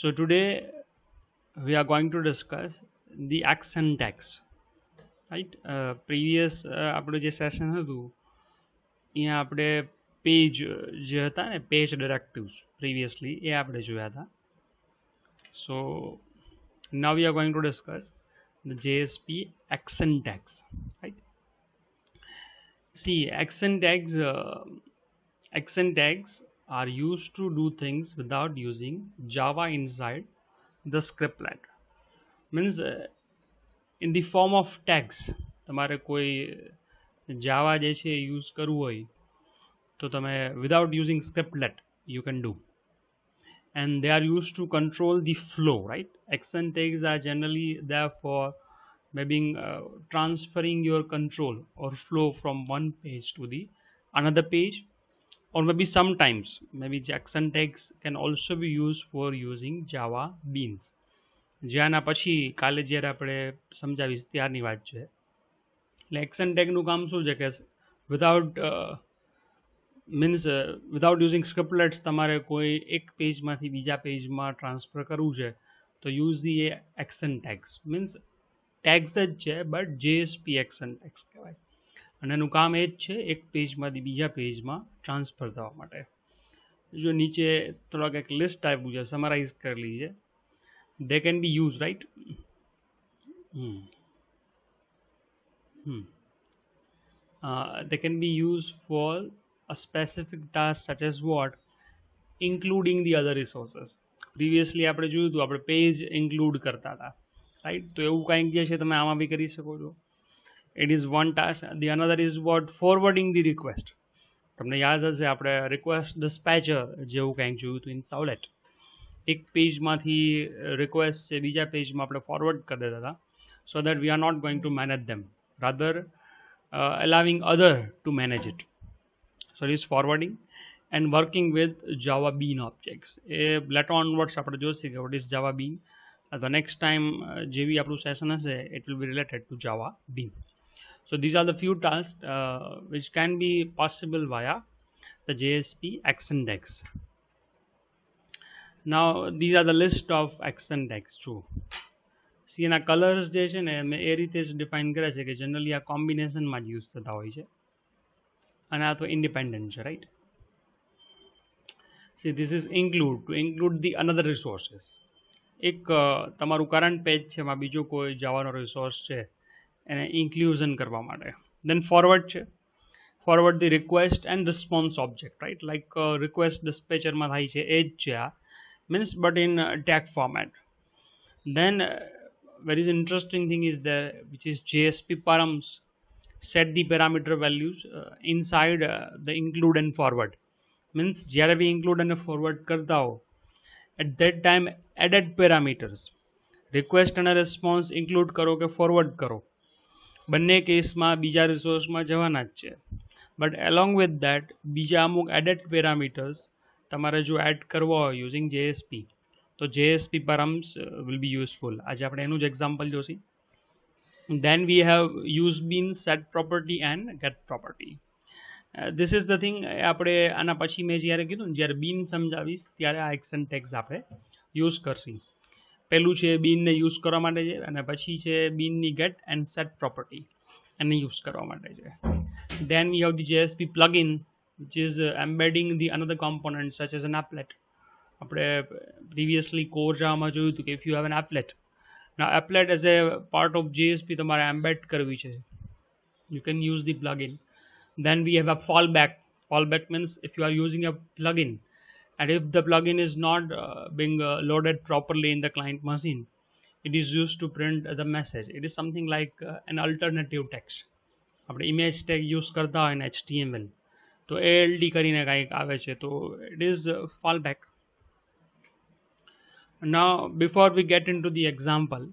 So today we are going to discuss the accent tags, right? Previous આપણું જે session હતું અહીંયા આપણે પેજ જે હતા ને પેજ ડિરેક્ટિવ્સ પ્રીવિયસલી એ આપણે જોયા હતા. So now we are going to discuss the JSP accent tags, right? See, accent tags are used to do things without using Java inside the scriptlet. Means in the form of tags. તમારે કોઈ જાવા જે છે use કરવું હોય તો તમે without using scriptlet you can do, and they are used to control the flow, right? Accent tags are generally there for maybe transferring your control or flow from one page to the another page, or maybe sometimes maybe accent tags can also be used for using Java beans. જે આના પછી કાલે જ્યારે આપણે સમજાવીશ ત્યારની વાત છે. એટલે એક્શન ટેગનું કામ શું છે કે વિધાઉટ મીન્સ વિધાઉટ યુઝિંગ સ્ક્રિપ્ટલેટ્સ તમારે કોઈ એક પેજમાંથી બીજા પેજમાં ટ્રાન્સફર કરવું છે તો use the action tags. Means tags જ છે બટ JSP એક્શન ટેગ્સ કહેવાય, અને એનું કામ એ જ છે એક પેજમાંથી બીજા પેજમાં ટ્રાન્સફર થવા માટે. જો નીચે થોડાક એક લિસ્ટ આપ્યું છે, સમરાઇઝ કરેલી છે. They can be used, right? They can be used for a specific task such as what? Including the other resources. Previously આપણે જોયું હતું આપણે પેજ ઇન્ક્લુડ કરતા હતા, રાઈટ? તો એવું કંઈક જે છે તમે આમાં બી કરી શકો છો. It is one task. The another is what? Forwarding the request. તમને યાદ હશે આપણે રિક્વેસ્ટ ડિસ્પેચર જેવું કંઈક જોયું હતું ઇન સાવલેટ. એક પેજમાંથી રિક્વેસ્ટ છે બીજા પેજમાં આપણે ફોરવર્ડ કરી દેતા હતા, so that we are not going to manage them, rather allowing other to manage it. So it is forwarding and working with Java Bean objects. Later onwards આપણે જોઈશું કે what is Java Bean. The next time જે બી આપણું session હશે it will be related to Java Bean. So these are the few tasks which can be possible via the JSP accent tags. Now these are the list of accent tags too. See, એના colours જે છે ને મેં એ રીતે જ define કરે છે કે જનરલી આ કોમ્બિનેશનમાં જ યુઝ થતા હોય છે, અને આ તો ઇન્ડિપેન્ડન્ટ છે, right? See this is include, to include the another resources. એક તમારું કરંટ પેજ છે એમાં બીજો કોઈ જાવાનો રિસોર્સ છે એને ઇન્ક્લુઝન કરવા માટે. દેન ફોરવર્ડ છે, forward the request and response object, right? Like request ડિસ્પેચરમાં થાય છે એ જ છે આ, means but in tag format. Then very interesting thing is there, which is JSP params set the parameter values inside the include and forward. Means જ્યારે બી include અને forward કરતા હો at that time added parameters request અને response include કરો કે forward કરો બંને કેસમાં બીજા રિસોર્સમાં જવાના જ છે, but along with that બીજા અમુક added parameters તમારે જો એડ કરવો હોય યુઝિંગ JSP તો JSP params will be useful. આજે આપણે એનું જ example Joshi. Then we have use bean, set property and get property. This is the thing. આપણે આના પછી મેં જ્યારે કીધું ને જ્યારે bean સમજાવીશ ત્યારે આ એક્શન ટેગ્સ આપણે યુઝ કરશી. પહેલું છે bean ને યુઝ કરવા માટે છે, અને પછી છે bean ની get and set property એને યુઝ કરવા માટે છે. Then we have the JSP plugin which is embedding the another component such as an applet. આપણે previously core Java જોયું હતું કે if you have an applet, now applet as a part of JSP તમારે embed કરવી છે, you can use the plugin. Then we have a fallback. Fallback means if you are using a plugin and if the plugin is not being loaded properly in the client machine, it is used to print the message. It is something like an alternative text. આપણે image tag use કરતા હોય ને HTML તો ALT કરીને કંઈક આવે છે, તો it is fallback. Now before we get into the example,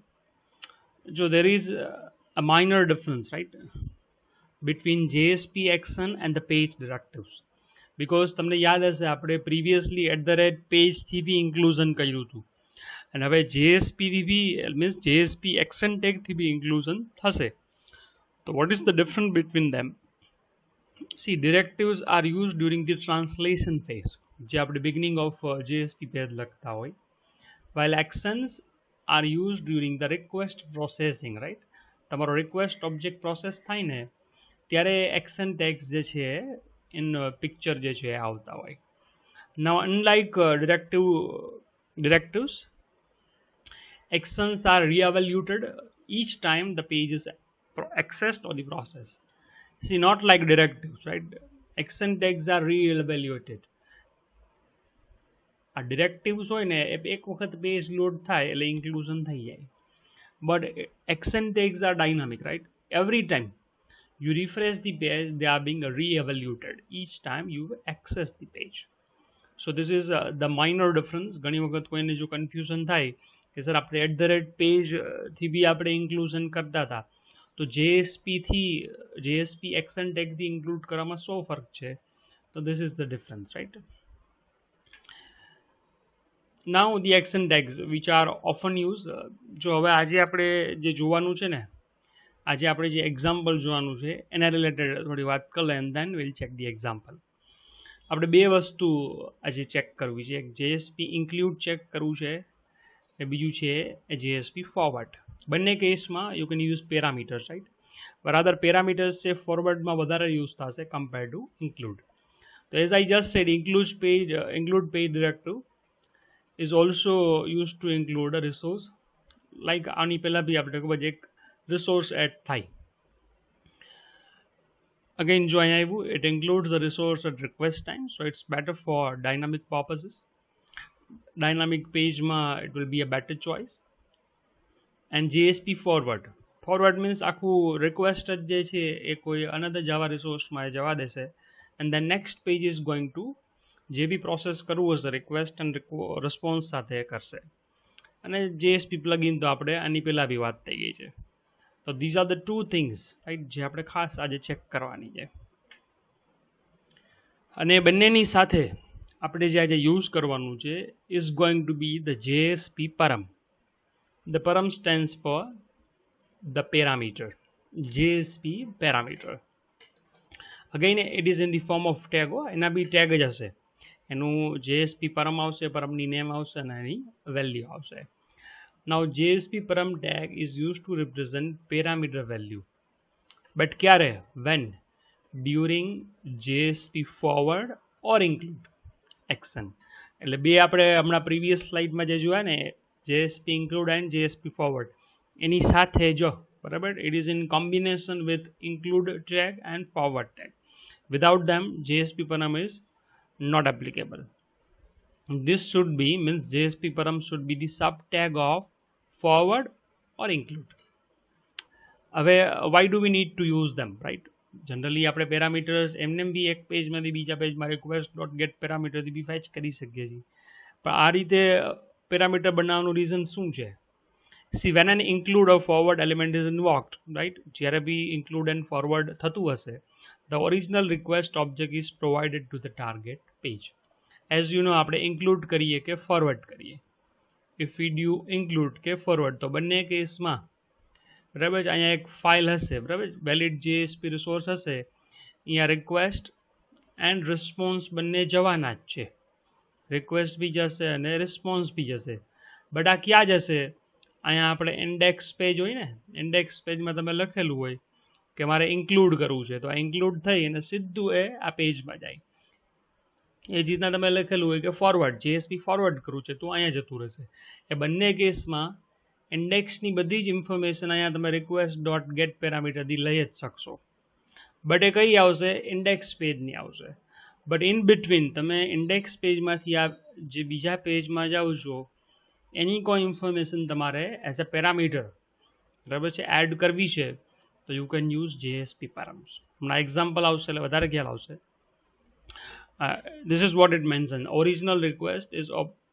so there is a minor difference, right, between JSP action and the page directives, because તમને યાદ હશે આપણે previously @page થી બી inclusion કર્યું હતું, અને હવે JSP બી means JSP action tag થી બી inclusion થશે. So what is the difference between them? See, directives are used during the translation phase, જે આપણે beginning of JSP પેજ લખતા હોય while actions are used during the request processing, right? તમારો request object process થાય ને ત્યારે action tags જે છે in picture જે છે આવતા હોય. Now unlike directives, actions are re-evaluated each time the page is accessed or the process. See, not like directives, right? Action tags are re-evaluated. આ directives હોય ને એક વખત પેજ લોડ થાય એટલે inclusion થઈ જાય. But action tags are dynamic, right? Every time you refresh the page, they are being re-evaluated each time you access the page. So this is the minor difference. ઘણી વખત કોઈને જો confusion થાય કે સર આપણે @page થી બી આપણે inclusion કરતા હતા, તો જેએસપી એક્શન ટેગથી ઇન્ક્લુડ કરવામાં શું ફરક છે? તો this is the difference, right? Now the action tags which are often used, જો હવે આજે આપણે જે જોવાનું છે ને, આજે આપણે જે એક્ઝામ્પલ જોવાનું છે એના રિલેટેડ થોડી વાત કરી લે, and then we'll check the example. આપણે બે વસ્તુ આજે ચેક કરવી છે, એક જેએસપી ઇન્ક્લુડ ચેક કરવું છે એ બીજું છે જેએસપી ફોરવર્ડ. બંને કેસમાં you can use parameters, right? બરાબર, પેરામીટર્સ છે ફોરવર્ડમાં વધારે યુઝ થશે કમ્પેર ટુ ઇન્ક્લુડ. તો as I just said, include page directive is also used to include a resource. Like આની પહેલા બી આપણે ખબર એક resource add થાય. Again જો અહીંયા આવ્યું, it includes the resource at request time, so it's better for dynamic purposes. Dynamic પેજમાં it will be a better choice. And JSP forward means આખું request જે છે એ કોઈ another Java resourceમાં જવા દેશે, and the next page is going to જે બી process કરવું હશે રિક્વેસ્ટ એન્ડ રિસ્પોન્સ સાથે કરશે. અને જેએસપી પ્લગઇન તો આપણે આની પહેલાં બી વાત થઈ ગઈ છે. તો these are the two things, right, જે આપણે ખાસ આજે ચેક કરવાની છે. અને બંનેની સાથે આપણે જે આજે યુઝ કરવાનું છે is going to B the JSP Param. The Param stands for the parameter, JSP parameter. Again it is in the form of tag. એના બી ટેગ જ હશે, એનું જેએસપી પરમ આવશે, પરમની નેમ આવશે અને એની વેલ્યુ આવશે. Now JSP param tag is used to represent parameter value, but ક્યારે? when? during JSP forward or include action. એટલે બે આપણે હમણાં પ્રીવિયસ સ્લાઇડમાં જે જોયા ને, JSP include and JSP forward, એની સાથે જો, બરાબર, it is in combination with include tag and forward tag. Without them JSP param is not applicable. This should be, means JSP param should be the sub tag of forward or include. હવે why do we need to use them, right? Generally આપણે parameters એમને બી એક પેજમાંથી બીજા પેજમાં request.get પેરામીટરથી બી fetch કરી શકીએ છીએ, પણ આ રીતે પેરામીટર બનાવવાનું રીઝન શું છે? See, when an include or forward element is invoked, right, જ્યારે બી include and forward થતું હશે, the original request object is provided to the target page. As you know, આપણે include કરીએ કે forward કરીએ, if we do include કે forward, તો બંને કેસમાં, બરાબર, અહીંયા એક ફાઇલ હશે, બરાબર, વેલિડ જેએસપી રિસોર્સ હશે, અહીંયા રિક્વેસ્ટ એન્ડ રિસ્પોન્સ બંને જવાના જ છે. રિક્વેસ્ટ બી જશે અને રિસ્પોન્સ બી જશે, બટ આ ક્યાં જશે? અહીંયા આપણે ઇન્ડેક્સ પેજ હોય ને, ઇન્ડેક્સ પેજમાં તમે લખેલું હોય કે મારે ઇન્ક્લુડ કરવું છે, તો આ ઇન્ક્લુડ થઈ અને સીધું એ આ પેજમાં જાય. એ જ રીતના તમે લખેલું હોય કે ફોરવર્ડ, જેએસપી ફોરવર્ડ કરવું છે, તો અહીંયા જતું રહેશે. એ બંને કેસમાં ઇન્ડેક્સની બધી જ ઇન્ફોર્મેશન અહીંયા તમે request.get પેરામીટરથી લઈ જ શકશો, બટ એ કઈ આવશે? ઇન્ડેક્સ પેજની આવશે. બટ ઇન બિટવીન તમે ઇન્ડેક્સ પેજમાંથી આ જે બીજા પેજમાં જાઓ છો એની કોઈ ઇન્ફોર્મેશન તમારે એઝ અ પેરામીટર, બરાબર છે, એડ કરવી છે, તો યુ કેન યુઝ જેએસપી પેરામ્સ. હમણાં એક્ઝામ્પલ આવશે એટલે વધારે ખ્યાલ આવશે. This is what it mentions. Original request is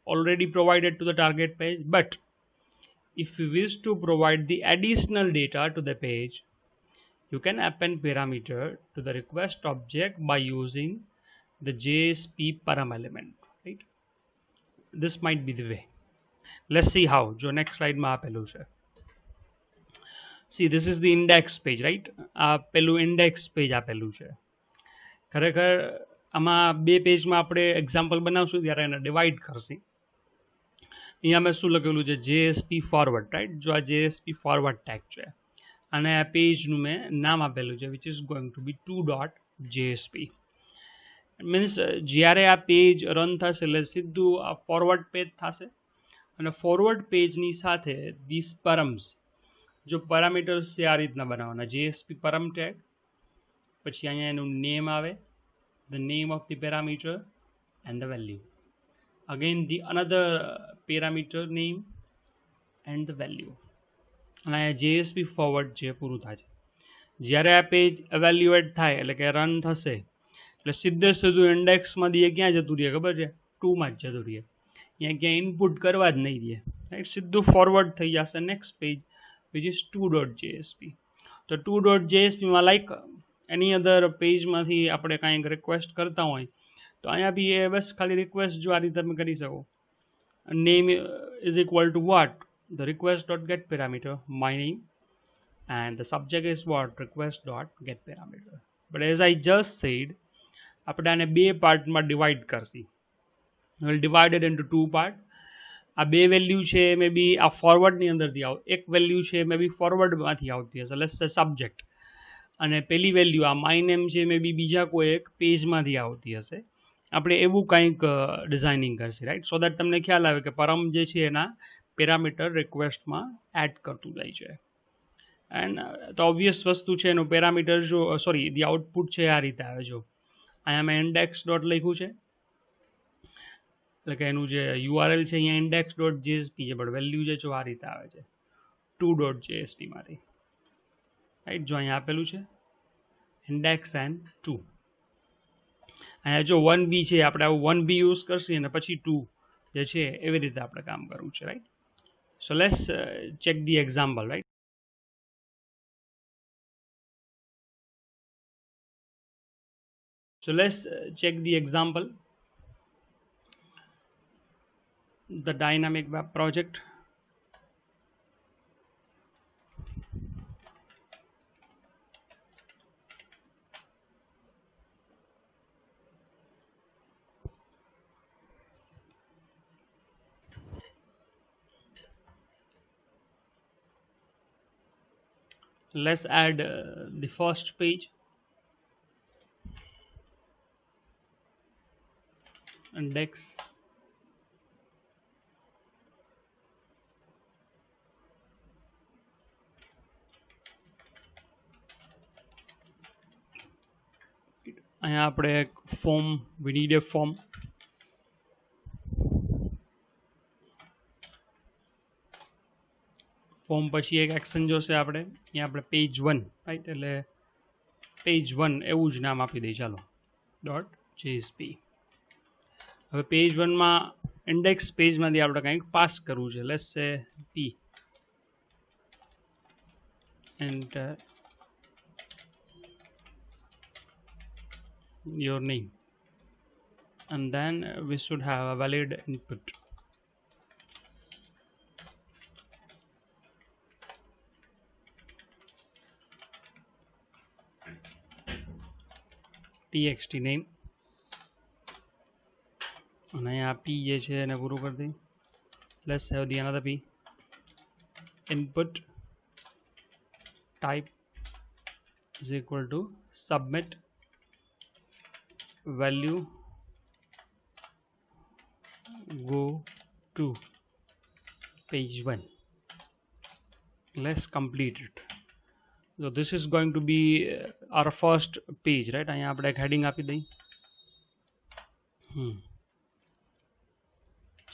already provided to the target page, but if you wish to provide the additional data to the page, you can append parameter to the request object by using the JSP param element, right? This might be the way. Let's see how. જો next slide માં આપેલું છે. See, this is the index page, right? આ પેલું index page આપેલું છે. ખરેખર આમાં બે પેજમાં આપણે એક્ઝામ્પલ બનાવશું ત્યારે એને ડિવાઈડ કરશે. અહીંયા મેં શું લખેલું છે JSP ફોરવર્ડ, રાઈટ. જો આ JSP ફોરવર્ડ ટેગ છે અને આ પેજનું મેં નામ આપેલું છે which is going to be 2.jsp. Means જ્યારે આ પેજ રન થશે એટલે સીધું આ ફોરવર્ડ પેજ થશે અને ફોરવર્ડ પેજની સાથે ધીસ પરમ્સ, જો પેરામીટર્સ છે આ રીતના બનાવવાના. JSP પરમ ટેગ, પછી અહીંયા એનું નેમ આવે, the name of the parameter and the value. Again the another parameter name and the value. અને અહીંયા JSP ફોરવર્ડ જે પૂરું થાય છે. જ્યારે આ પેજ એવેલ્યુએટ થાય એટલે કે રન થશે એટલે સીધું ઇન્ડેક્સમાંથી એ ક્યાં જતું રહે ખબર છે? 2 માં જ જતું રહે. અહીંયા ક્યાં ઇનપુટ કરવા જ નહીં દે, રાઈટ. સીધું ફોરવર્ડ થઈ જશે next page which is 2.jsp. તો 2.jsp માં લાઈક એની અધર પેજમાંથી આપણે કાંઈક રિક્વેસ્ટ કરતા હોય તો અહીંયા બી એ બસ ખાલી રિક્વેસ્ટ જો આ રીતે તમે કરી શકો. Name is equal to what? the request.get parameter, my name, and the subject is what? request.get parameter. But as I just said, આપણે આને બે પાર્ટમાં ડિવાઈડ કરશી. we'll divide it into two part. આ બે વેલ્યુ છે મે બી આ ફોરવર્ડની અંદરથી આવ, એક વેલ્યુ છે મે બી ફોરવર્ડમાંથી આવતી હશે, લેટ્સ સે સબ્જેક્ટ, અને પેલી વેલ્યુ આ માય નેમ છે મે બી બીજા કોઈ એક પેજમાંથી આવતી હશે. આપણે એવું કંઈક ડિઝાઇનિંગ કરશે, રાઈટ, સો દેટ તમને ખ્યાલ આવે કે પરમ જે છે એના પેરામીટર રિક્વેસ્ટમાં એડ કરતું જાય છે. એન્ડ તો ઓબ્વિયસ વસ્તુ છે એનું પેરામીટર જો ધી આઉટપુટ છે આ રીતે આવે. જો અહીંયા મેં ઇન્ડેક્સ ડોટ લખ્યું છે એટલે કે એનું જે URL છે અહીંયા index.jsp છે, પણ વેલ્યુ જે છે આ રીતે આવે છે 2.jsp માંથી, રાઈટ. જો અહીંયા આપેલું છે index and 2. અહીંયા જો 1b છે આપણે આવું 1b યુઝ કરશું અને પછી 2 જે છે એવી રીતે આપણે કામ કરવું છે, right. So let's check the example, right? So let's check the example. The dynamic web project. Let's add the first page. Index. અહીંયા આપણે એક form, we need a form. Form પછી એક એક્શન જોશે આપણે. અહીંયા આપણે પેજ 1, રાઈટ, એટલે પેજ 1 એવું જ નામ આપી દઈએ ચાલો .jsp. હવે પેજ 1માં ઇન્ડેક્સ પેજમાંથી આપણે કંઈક પાસ કરવું છે. લેટ્સ સે p, enter your name, and then we should have a valid input. txt name, અને અહીંયા p જે છે એને પૂરું કરી દઈએ. let's have the another p, input type is equal to submit, value go to page 1. let's complete it. So this is going to be our first page, right. અહીંયા આપણે એક heading આપી દઈએ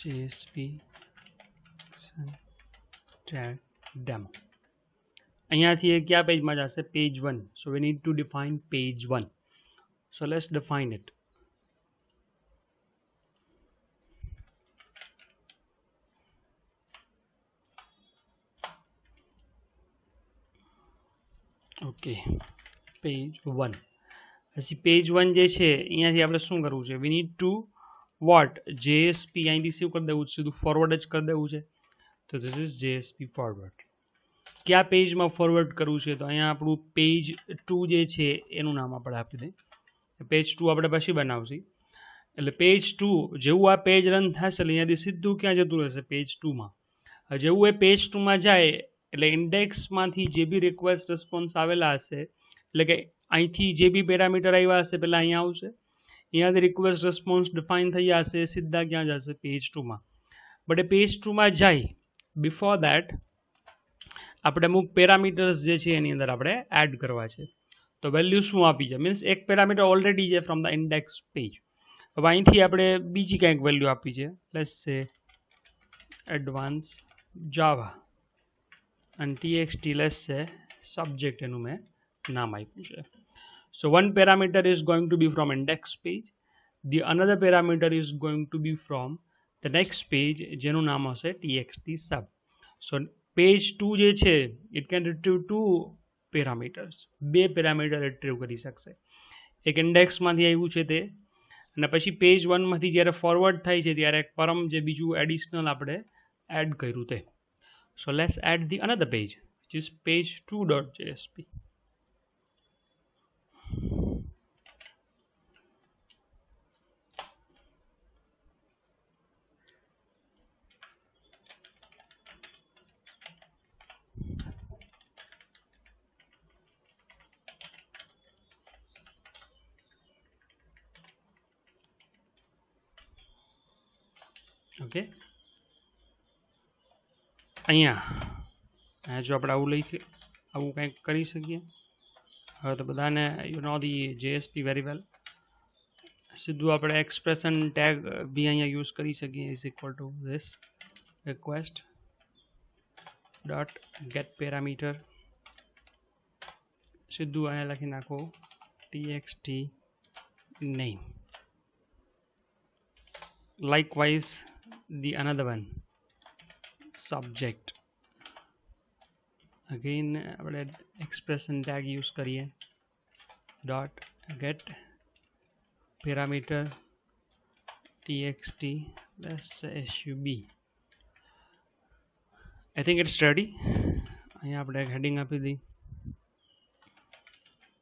JSP tag demo. અહીંયાથી એ કયા પેજમાં જશે? page 1. so we need to define page 1. so let's define it. Okay, page 1. પછી પેજ 1 જે છે અહીંયાથી આપણે શું કરવું છે? We need to what? JSP અહીંથી શું કરી દેવું છે? સીધું ફોરવર્ડ જ કરી દેવું છે. તો ધીસ ઇઝ JSP ફોરવર્ડ. કયા પેજમાં ફોરવર્ડ કરવું છે? તો અહીંયા આપણું પેજ 2 જે છે એનું નામ આપણે આપી દઈએ. પેજ 2 આપણે પછી બનાવશું. એટલે પેજ 2 જેવું આ પેજ રન થશે એટલે અહીંયાથી સીધું ક્યાં જતું રહેશે પેજ 2 માં. જેવું એ પેજ 2 માં જાય એટલે ઇન્ડેક્સમાંથી જે બી રિક્વેસ્ટ રિસ્પોન્સ આવેલા હશે એટલે કે અહીંથી જે બી પેરામીટર આવ્યા હશે પહેલાં અહીંયા આવશે, અહીંયાથી રિક્વેસ્ટ રિસ્પોન્સ ડિફાઇન થઈ જશે, સીધા ક્યાં જશે પેજ 2 માં. બટ એ પેજ 2 માં જાય બિફોર દેટ આપણે અમુક પેરામીટર્સ જે છે એની અંદર આપણે એડ કરવા છે. તો વેલ્યુ શું આપી છે મીન્સ એક પેરામીટર ઓલરેડી છે ફ્રોમ ધ ઇન્ડેક્સ પેજ. હવે અહીંથી આપણે બીજી કંઈક વેલ્યુ આપી છે, લેટ્સ સે advance Java and txt let's say subject એનું મેં નામ આપ્યું છે. So one parameter is going to be from index page, the another parameter is going to be from the next page જેનું નામ હશે txt sub. So page 2 જે છે it can retrieve two parameters, બે પેરામીટર રિટ્રીવ કરી શકશે. એક ઇન્ડેક્સમાંથી આવ્યું છે તે અને પછી પેજ 1 માંથી જ્યારે ફોરવર્ડ થાય છે ત્યારે એક પરમ જે બીજું એડિશનલ આપણે એડ કર્યું તે. So let's add the another page which is page2.jsp. Okay. અહીંયા જો આપણે આવું લઈ આવું કંઈક કરી શકીએ. હવે તો બધાને you know the JSP very well. સીધું આપણે એક્સપ્રેશન ટેગ બી અહીંયા યુઝ કરી શકીએ is equal to this request dot get parameter, સીધું અહીંયા લખી નાખો txt name. Likewise the another one subject, again આપણે expression tag use કરીએ dot get parameter txt let's say sub. I think it's ready. અહીંયા આપણે હેડિંગ આપી દી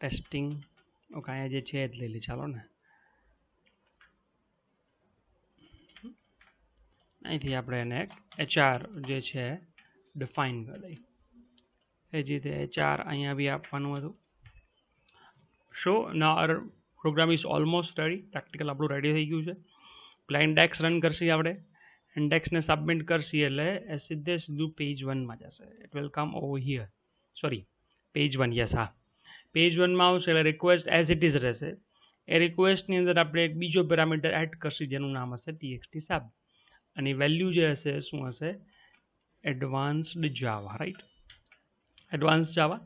ટેસ્ટિંગ. ઓકે અહીંયા જે છે એ જ લઈ લે ચાલો ને. અહીંથી આપણે એને HR જે છે ડિફાઇન કરી દઈએ. એ જ રીતે HR અહીંયા બી આપવાનું હતું. So now our program is almost ready. Practical આપણું રેડી થઈ ગયું છે. પેલા ઇન્ડેક્સ રન કરશી આપણે, ઇન્ડેક્સને સબમિટ કરશી એટલે એ સીધે સીધું પેજ 1 માં જશે. It will come over here, sorry page 1, yes હા પેજ 1 માં આવશે એટલે રિક્વેસ્ટ એઝ ઇટ ઇઝ રહેશે. એ રિક્વેસ્ટની અંદર આપણે એક બીજો પેરામીટર એડ કરશી જેનું નામ હશે txt sub અને વેલ્યુ જે હશે શું હશે એડવાન્સ્ડ જાવા. રાઈટ, એડવાન્સ જાવા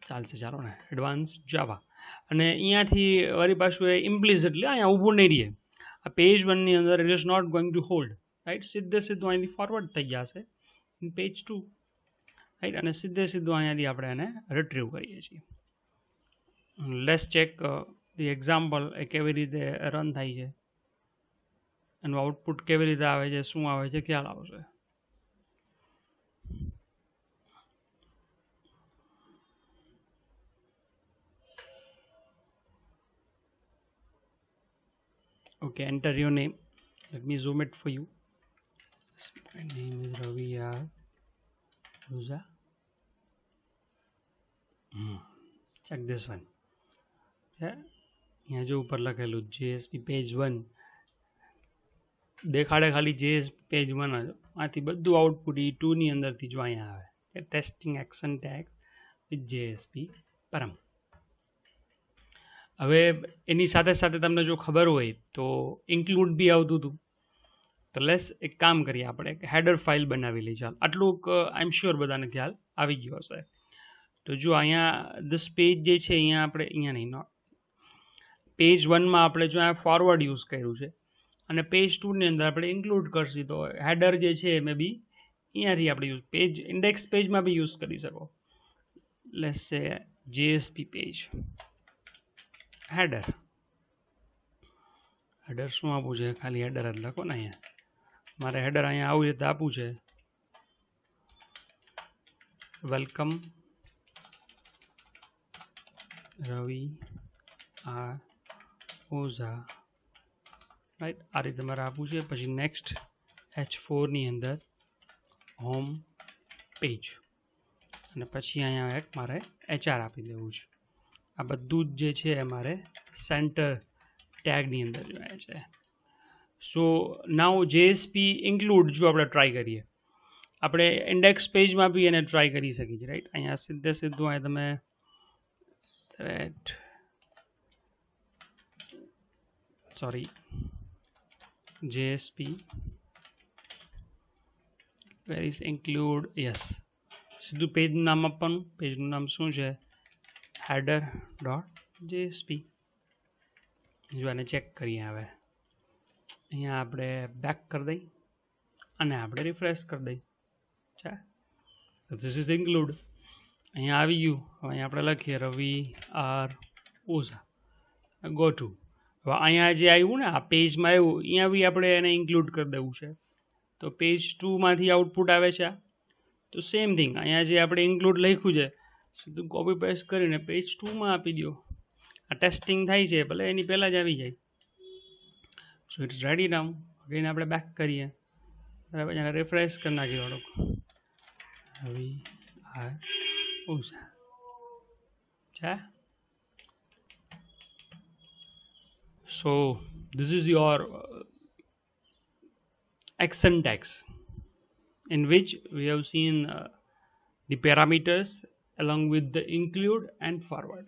ચાલશે ચાલો ને એડવાન્સ જાવા. અને અહીંયાથી વળી પાછું એ ઇમ્પ્લિસિટલી અહીંયા ઊભું નહીં રહે. આ પેજ 1 ની અંદર it is not going to hold. Right, સીધે સીધું અહીંથી ફોરવર્ડ થઈ જશે ઇન પેજ 2. રાઈટ, અને સીધે સીધું અહીંયાથી આપણે એને રિટ્રીવ કરીએ છીએ. લેટ્સ ચેક ધી એક્ઝામ્પલ એ કેવી રીતે રન થાય છે, એનું આઉટપુટ કેવી રીતે આવે છે, શું આવે છે, ખ્યાલ આવશે. Okay, enter your name. Let me zoom it for you. My name is Ravi R. Ruza. Check this one. यहाँ जो ऊपर लखेलू JSP पेज 1 દેખાડે ખાલી JSP પેજ 1 જ. આથી બધું આઉટપુટ E2 ની અંદરથી જો અહીંયા આવે કે testing action tag with JSP પરમ. હવે એની સાથે સાથે તમને જો ખબર હોય તો ઇન્ક્લુડ બી આવતું હતું. તો લેસ એક કામ કરીએ આપણે એક હેડર ફાઇલ બનાવી લઈએ. ચાલ આટલું આઈ એમ શ્યોર બધાને ખ્યાલ આવી ગયો હશે. તો જો અહીંયા ધીસ પેજ જે છે અહીંયા આપણે અહીંયા નહીં પેજ 1 માં આપણે જો આ ફોરવર્ડ યુઝ કર્યું છે અને પેજ 2 ની અંદર આપણે ઇન્ક્લુડ કરશી તો હેડર જે છે મે બી અહીંયાથી આપણે યુઝ પેજ ઇન્ડેક્સ પેજમાં બી યુઝ કરી શકો. લેટ્સ સે JSP પેજ હેડર. હેડર શું આપવું છે, ખાલી હેડર જ લખો ને. અહીંયા મારે હેડર અહીંયા આવું છે તો આપવું છે વેલકમ રવિ આર ઓઝા રાઈટ. આ રીતે મારે આપવું છે. પછી નેક્સ્ટ H4 ની અંદર હોમ પેજ અને પછી અહીંયા એક મારે HR આપી દેવું છે. આ બધું જ જે છે એ મારે સેન્ટર ટેગની અંદર જોઈએ છે. સો નાઉ JSP ઇન્ક્લુડ જો આપણે ટ્રાય કરીએ, આપણે ઇન્ડેક્સ પેજમાં બી એને ટ્રાય કરી શકીએ છીએ. રાઈટ. અહીંયા સીધું અહીંયા તમે sorry JSP where is include, yes, સીધું પેજનું નામ આપવાનું. પેજનું નામ શું છે? header.jsp. જો આને ચેક કરીએ. હવે અહીંયા આપણે બેક કરી દઈ અને આપણે રિફ્રેશ કરી દઈ છે. This is include. અહીંયા આવી ગયું. હવે અહીંયા આપણે લખીએ રવિ આર ઓઝા, ગો ટુ. હવે અહીંયા જે આવ્યું ને, આ પેજમાં આવ્યું, અહીંયા બી આપણે એને ઇન્ક્લુડ કરી દેવું છે. તો પેજ 2 માંથી આઉટપુટ આવે છે. તો સેમ થિંગ અહીંયા જે આપણે ઇન્ક્લુડ લખ્યું છે, સીધું કોપી પેસ્ટ કરીને પેજ 2 માં આપી દો. આ ટેસ્ટિંગ થાય છે, ભલે એની પહેલાં જ આવી જાય. So it's ready now. Again આપણે બેક કરીએ, બરાબર. એને રિફ્રેશ કરી નાખીએ થોડુંક. રવિ આર ઓઝા છે. So this is your action tags in which we have seen the parameters along with the include and forward.